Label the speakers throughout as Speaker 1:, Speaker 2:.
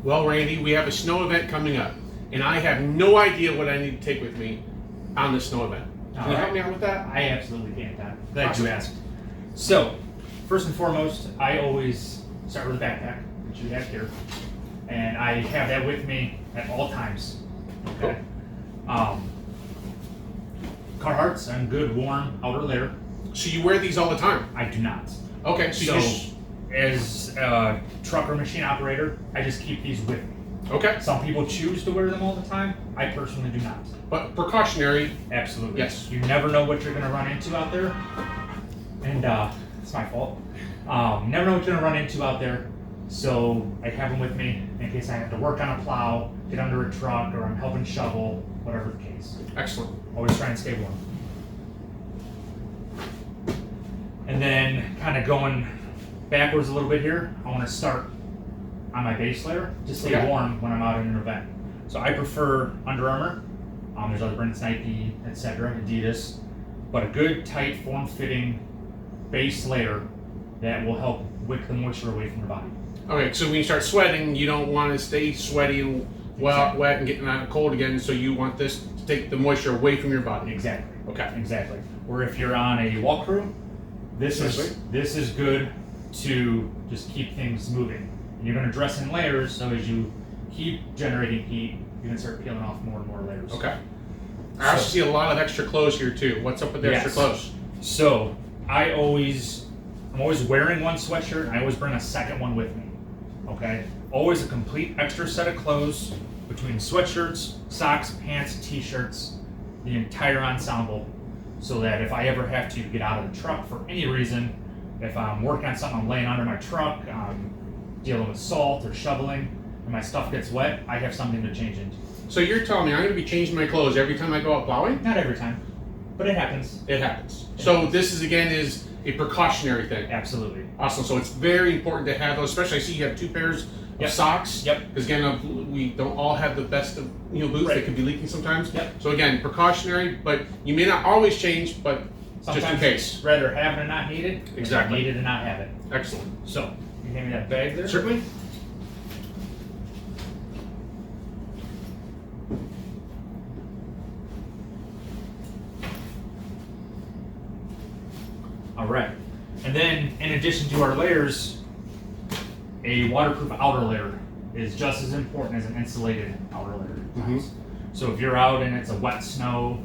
Speaker 1: Well, Randy, we have a snow event coming up, and I have no idea what I need to take with me on the snow event. Can you help me out with that?
Speaker 2: I absolutely can, Todd. Glad
Speaker 1: Awesome.
Speaker 2: you asked. So, first and foremost, I always start with a backpack, which you have here, and I have that with me at all times. Okay. Carhartts and good warm outer layer.
Speaker 1: So you wear these all the time?
Speaker 2: I do not.
Speaker 1: Okay, so you just...
Speaker 2: as a truck or machine operator, I just keep these with me.
Speaker 1: Okay,
Speaker 2: Some people choose to wear them all the time. I personally do not.
Speaker 1: but precautionary.
Speaker 2: Absolutely.
Speaker 1: Yes.
Speaker 2: You never know what you're going to run into out there. And it's my fault. Never know what you're going to run into out there. So I have them with me in case I have to work on a plow, get under a truck, or I'm helping shovel, whatever the case.
Speaker 1: Excellent.
Speaker 2: Always try and stay warm. And then kind of going backwards a little bit here, I want to start on my base layer to stay
Speaker 1: Okay.
Speaker 2: warm when I'm out in an event. So I prefer Under Armour. There's other brands, Nike, etc., Adidas, but a good, tight, form-fitting base layer that will help wick the moisture away from your body.
Speaker 1: Okay, so when you start sweating, you don't want to stay sweaty and wet and getting out cold again, so you want this to take the moisture away from your body.
Speaker 2: Exactly.
Speaker 1: Okay.
Speaker 2: Exactly. Or if you're on a walk crew, this is good to just keep things moving. And you're going to dress in layers, so as you keep generating heat, you're going to start peeling off more and more layers.
Speaker 1: Okay. I also see a lot of extra clothes here too. What's up with the extra
Speaker 2: Yes.
Speaker 1: clothes?
Speaker 2: So I'm always wearing one sweatshirt, and I always bring a second one with me. Okay? Always a complete extra set of clothes between sweatshirts, socks, pants, t-shirts, the entire ensemble, so that if I ever have to get out of the truck for any reason, if I'm working on something, I'm laying under my truck, I'm dealing with salt or shoveling, and my stuff gets wet, I have something to change into.
Speaker 1: So you're telling me I'm going to be changing my clothes every time I go out plowing?
Speaker 2: Not every time, but it happens.
Speaker 1: It happens. So this is a precautionary thing.
Speaker 2: Absolutely.
Speaker 1: Awesome. So it's very important to have those, especially I see you have two pairs of
Speaker 2: Yep.
Speaker 1: socks.
Speaker 2: Yep.
Speaker 1: Because again, we don't all have the best of boots.
Speaker 2: Right.
Speaker 1: They can be leaking sometimes.
Speaker 2: Yep.
Speaker 1: So again, precautionary, but you may not always change, but
Speaker 2: Sometimes
Speaker 1: just in case.
Speaker 2: it's rather have it and not need it. than
Speaker 1: Exactly.
Speaker 2: Need it and not have it.
Speaker 1: Excellent.
Speaker 2: So, you hand me that bag there?
Speaker 1: Certainly.
Speaker 2: All right. And then, in addition to our layers, a waterproof outer layer is just as important as an insulated outer layer. So if you're out and it's a wet snow,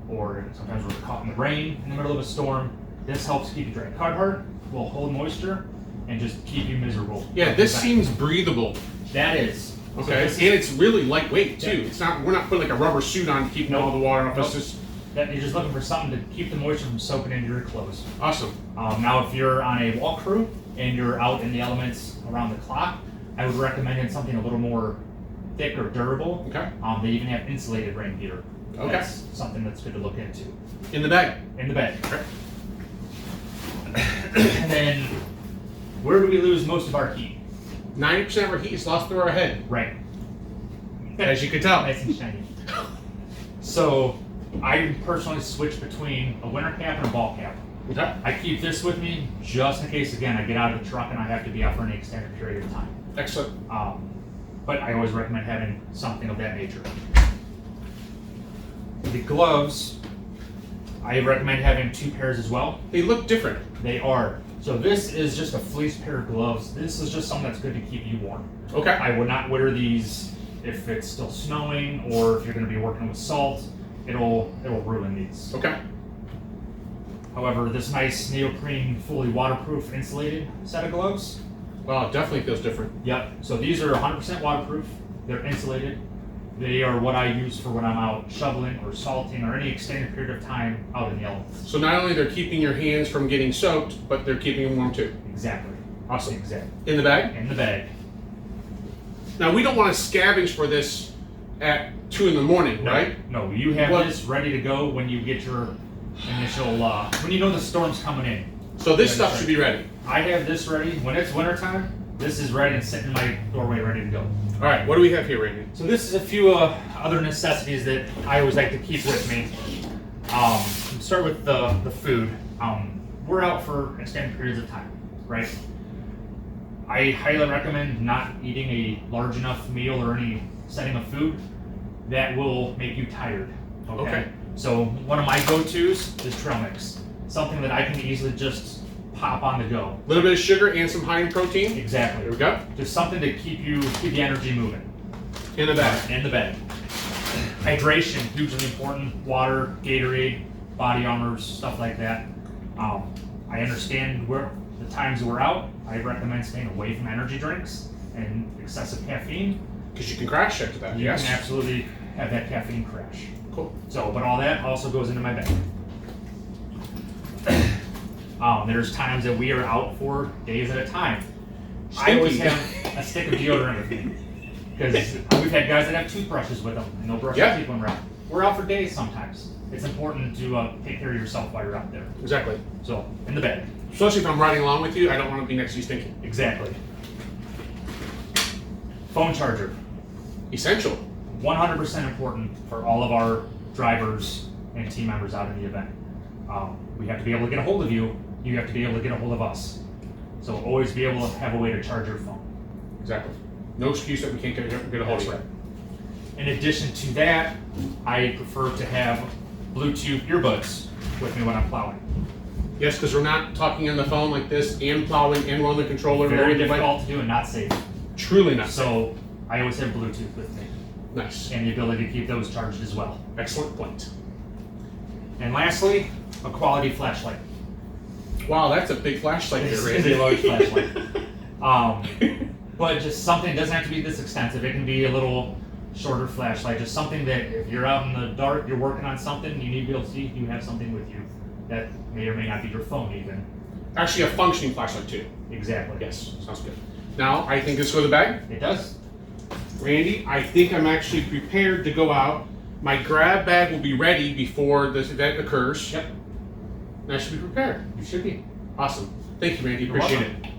Speaker 2: or sometimes we're caught in the rain in the middle of a storm, this helps keep you dry. Carhartt will hold moisture and just keep you miserable.
Speaker 1: Yeah, this seems breathable.
Speaker 2: That is. So
Speaker 1: Okay.
Speaker 2: this
Speaker 1: And it's really lightweight too.
Speaker 2: Yeah.
Speaker 1: It's not. We're not putting like a rubber suit on keeping all the water off. It's
Speaker 2: Nope.
Speaker 1: just
Speaker 2: that you're just looking for something to keep the moisture from soaking into your clothes.
Speaker 1: awesome.
Speaker 2: Now, if you're on a walk crew and you're out in the elements around the clock, I would recommend something a little more thick or durable.
Speaker 1: Okay.
Speaker 2: They even have insulated rain gear.
Speaker 1: Okay.
Speaker 2: That's something that's good to look into
Speaker 1: In the bag.
Speaker 2: in the bag.
Speaker 1: Okay.
Speaker 2: And then, where do we lose most of our heat?
Speaker 1: 90% of our heat is lost through our head,
Speaker 2: Right.
Speaker 1: as you can tell.
Speaker 2: Nice and shiny. So, I personally switch between a winter cap and a ball cap.
Speaker 1: Okay.
Speaker 2: I keep this with me just in case, again, I get out of the truck and I have to be out for an extended period of time.
Speaker 1: Excellent.
Speaker 2: But I always recommend having something of that nature. The gloves, I recommend having 2 pairs as well.
Speaker 1: They look different.
Speaker 2: They are. So this is just a fleece pair of gloves. This is just something that's good to keep you warm.
Speaker 1: Okay.
Speaker 2: I would not wear these if it's still snowing or if you're going to be working with salt. It'll ruin these.
Speaker 1: Okay.
Speaker 2: However, this nice neoprene, fully waterproof, insulated set of gloves.
Speaker 1: Well, it definitely feels different.
Speaker 2: Yep. So these are 100% waterproof. They're insulated. They are what I use for when I'm out shoveling or salting or any extended period of time out in the elements.
Speaker 1: So not only they're keeping your hands from getting soaked, but they're keeping them warm too.
Speaker 2: Exactly.
Speaker 1: Awesome.
Speaker 2: Exactly.
Speaker 1: In the bag?
Speaker 2: In the bag.
Speaker 1: Now we don't want to scavenge for this at 2 in the morning, right?
Speaker 2: No, you have
Speaker 1: What-
Speaker 2: this ready to go when you get your initial, when you know the storm's coming in.
Speaker 1: So this
Speaker 2: Yeah,
Speaker 1: stuff
Speaker 2: that's
Speaker 1: should be ready.
Speaker 2: I have this ready. When it's wintertime, this is ready and sitting in my doorway ready to go.
Speaker 1: All right, what do we have here, Randy?
Speaker 2: So this is a few other necessities that I always like to keep with me. Start with the food. We're out for extended periods of time, right? I highly recommend not eating a large enough meal or any setting of food that will make you tired.
Speaker 1: Okay.
Speaker 2: So one of my go-tos is trail mix, something that I can easily just pop on the go.
Speaker 1: A little bit of sugar and some high in protein. There
Speaker 2: Exactly.
Speaker 1: we go.
Speaker 2: Just something to keep the energy moving.
Speaker 1: In the bag.
Speaker 2: In the bag. Hydration, hugely important. Water, Gatorade, body armors, stuff like that. I understand where the times we're out. I recommend staying away from energy drinks and excessive caffeine.
Speaker 1: Because you can crash after that.
Speaker 2: You
Speaker 1: Yes.
Speaker 2: can absolutely have that caffeine crash.
Speaker 1: Cool.
Speaker 2: So, but all that also goes into my bag. There's times that we are out for days at a time. I always
Speaker 1: Stinky.
Speaker 2: have a stick of deodorant with me. Because we've had guys that have toothbrushes with them and they'll brush
Speaker 1: Yeah.
Speaker 2: their teeth when we're out. We're out for days sometimes. It's important to take care of yourself while you're out there.
Speaker 1: Exactly.
Speaker 2: So, in the bag.
Speaker 1: Especially if I'm riding along with you, I don't want to be next to you stinking.
Speaker 2: Exactly. Phone charger.
Speaker 1: Essential.
Speaker 2: 100% important for all of our drivers and team members out in the event. We have to be able to get a hold of you. You have to be able to get a hold of us. So always be able to have a way to charge your phone.
Speaker 1: Exactly. No excuse that we can't get a hold of
Speaker 2: That's
Speaker 1: you.
Speaker 2: In addition to that, I prefer to have Bluetooth earbuds with me when I'm plowing.
Speaker 1: Yes, because we're not talking on the phone like this and plowing and we're on the controller.
Speaker 2: Very
Speaker 1: Like,
Speaker 2: difficult to do and not safe.
Speaker 1: truly not.
Speaker 2: So I always have Bluetooth with me
Speaker 1: Nice.
Speaker 2: and the ability to keep those charged as well.
Speaker 1: Excellent point.
Speaker 2: And lastly, a quality flashlight.
Speaker 1: Wow, that's a big flashlight
Speaker 2: This
Speaker 1: there,
Speaker 2: is
Speaker 1: Randy.
Speaker 2: a large flashlight. But just something, it doesn't have to be this extensive. It can be a little shorter flashlight. Just something that if you're out in the dark, you're working on something, you need to be able to see you have something with you. That may or may not be your phone even.
Speaker 1: Actually, a functioning flashlight too.
Speaker 2: Exactly.
Speaker 1: Yes, sounds good. Now, I think this for the bag.
Speaker 2: It does.
Speaker 1: Randy, I think I'm actually prepared to go out. My grab bag will be ready before this event occurs.
Speaker 2: Yep.
Speaker 1: And I should be prepared.
Speaker 2: You should be.
Speaker 1: Awesome. Thank you, Randy.
Speaker 2: You're
Speaker 1: Appreciate
Speaker 2: welcome.
Speaker 1: it.